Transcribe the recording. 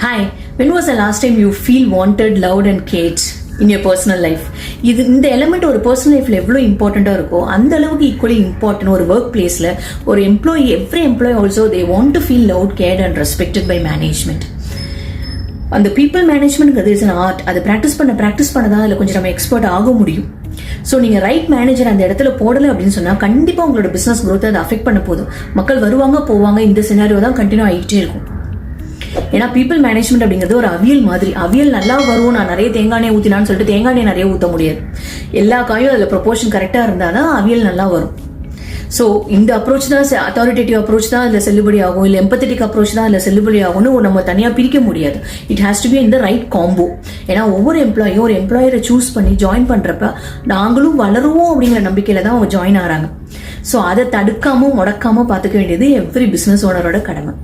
Hi, when was the last time you feel wanted, loved and cared in your personal life? இந்த element ஒரு personal லைஃப்ல எவ்வளோ இம்பார்ட்டண்டா இருக்கோ அந்த அளவுக்கு ஈக்குவலி இம்பார்ட்டன்ட் ஒரு ஒர்க் பிளேஸ்ல ஒரு every employee also they want to feel loved, cared and respected by management. அந்த people management is an art. அதை ப்ராக்டிஸ் பண்ணதான் அதில் கொஞ்சம் நம்ம எக்ஸ்பர்ட் ஆக முடியும். ஸோ நீங்கள் ரைட் மேனேஜர் அந்த இடத்துல போடலை அப்படின்னு சொன்னால் கண்டிப்பாக உங்களோட பிஸ்னஸ் growth அதை அஃபெக்ட் பண்ண போதும். மக்கள் வருவாங்க போவாங்க, இந்த சினாரியோ தான் கண்டினியூ ஆகிட்டே இருக்கும். ஏன்னா பீப்புள் மேனேஜ்மெண்ட் அப்படிங்கிறது ஒரு அவியல் மாதிரி. அவியல் நல்லா வரும், நான் நிறைய தேங்காய் எண்ணெய் ஊற்றினான்னு சொல்லிட்டு தேங்காய் எண்ணெய் நிறைய ஊற்ற முடியாது. எல்லா காயும் அதில் ப்ரொபோர்ஷன் கரெக்டாக இருந்தால் தான் அவியல் நல்லா வரும். ஸோ இந்த அப்ரோச் தான் அத்தாரிட்டேட்டிவ் அப்ரோச் தான் அதில் செல்லுபடி ஆகும், இல்லை எம்பத்தட்டிக் அப்ரோச் தான் அதில் செல்லுபடி ஆகும்னு நம்ம தனியாக பிரிக்க முடியாது. It has to be in the right combo. ஏன்னா ஒவ்வொரு எம்ப்ளாயும் ஒரு எம்ப்ளாயரை சூஸ் பண்ணி ஜாயின் பண்ணுறப்ப நாங்களும் வளருவோம் அப்படிங்கிற நம்பிக்கையில் தான் அவங்க ஜாயின் ஆகிறாங்க. ஸோ அதை தடுக்காமல் முடக்காமல் பார்த்துக்க வேண்டியது எவ்ரி பிஸ்னஸ் ஓனரோட கடமை.